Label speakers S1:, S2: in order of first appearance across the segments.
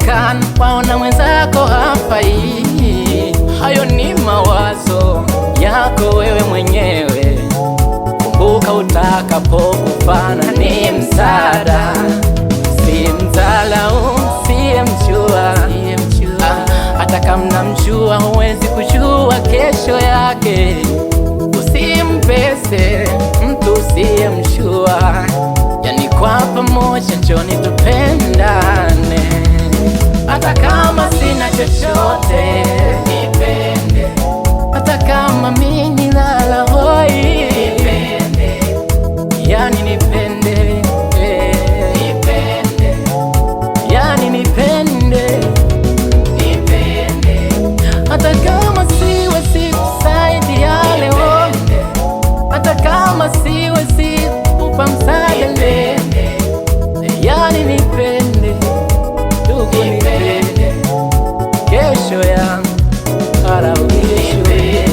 S1: Inawezekana waona mwenzako hafai, hayo ni mawazo yako wewe mwenyewe. Kumbuka utakapokufana ni msaada, si mdhalau, usiyemjua. Hata kama mnamjua huwezi kujua kesho yake. Usimpese mtu usiyemjua, yani kwa pamoja njoni tupendane. Hata kama sina chochote nipende, hata kama mimi nilala hoi nipende, yani nipende, nipende, yani nipende, nipende. Hata kama siwezi kusaidia leo, hata kama siwezi kukupa msaada leo, yani nipende, ndugu nipende, kesho yangu harauishwe.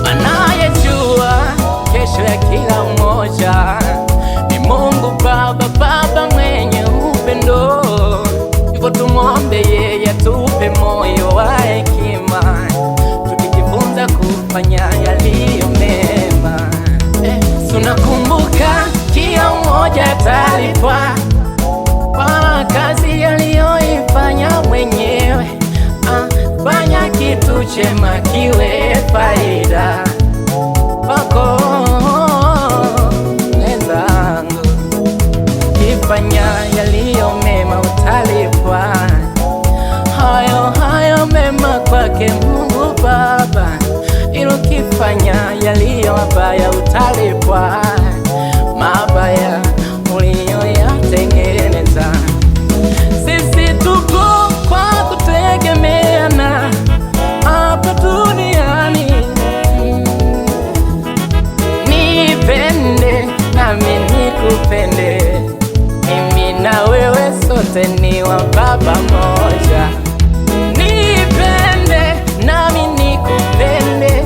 S1: Anayejua kesho ya kila mmoja ni Mungu Baba, Baba mwenye upendo. Hivyo tumwombe yeye atupe moyo wa hekima, tukijifunza kufanya yaliyo mema. Tunakumbuka kila mmoja atalipwa kwa kazi aliyoifanya mwenyewe. Fanya kitu chema kiwe faida kwako mwenzangu, kifanya yaliyo mema utalipwa hayo mema kwake Mungu Baba, ilo kifanya yaliyo mabaya utalipwa mabaya uliyoyatengeneza. Sisi tupo kwa kutegemeana hapa duniani. Nipende nami nikupende, mimi na wewe sote ni wa baba moja. Nipende nami nikupende,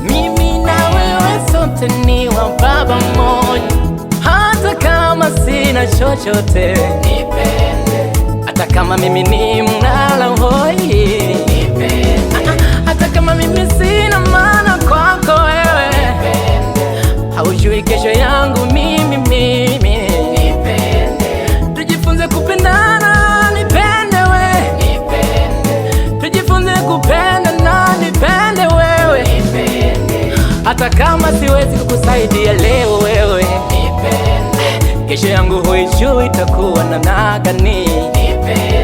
S1: mimi na wewe sote ni wa baba moja. Hata kama sina chochote nipende, hata kama mimi ni mlala hoi nipende, hata kama mimi sina maana kwako wewe nipende, haujui kesho yangu mimi nipende. Tujifunze kupendana, nipende we nipende, tujifunze kupendana, nipende wewe nipende. Hata kama siwezi kukusaidia leo wewe nipende, kesho yangu huijui itakuwa namna gani nipende.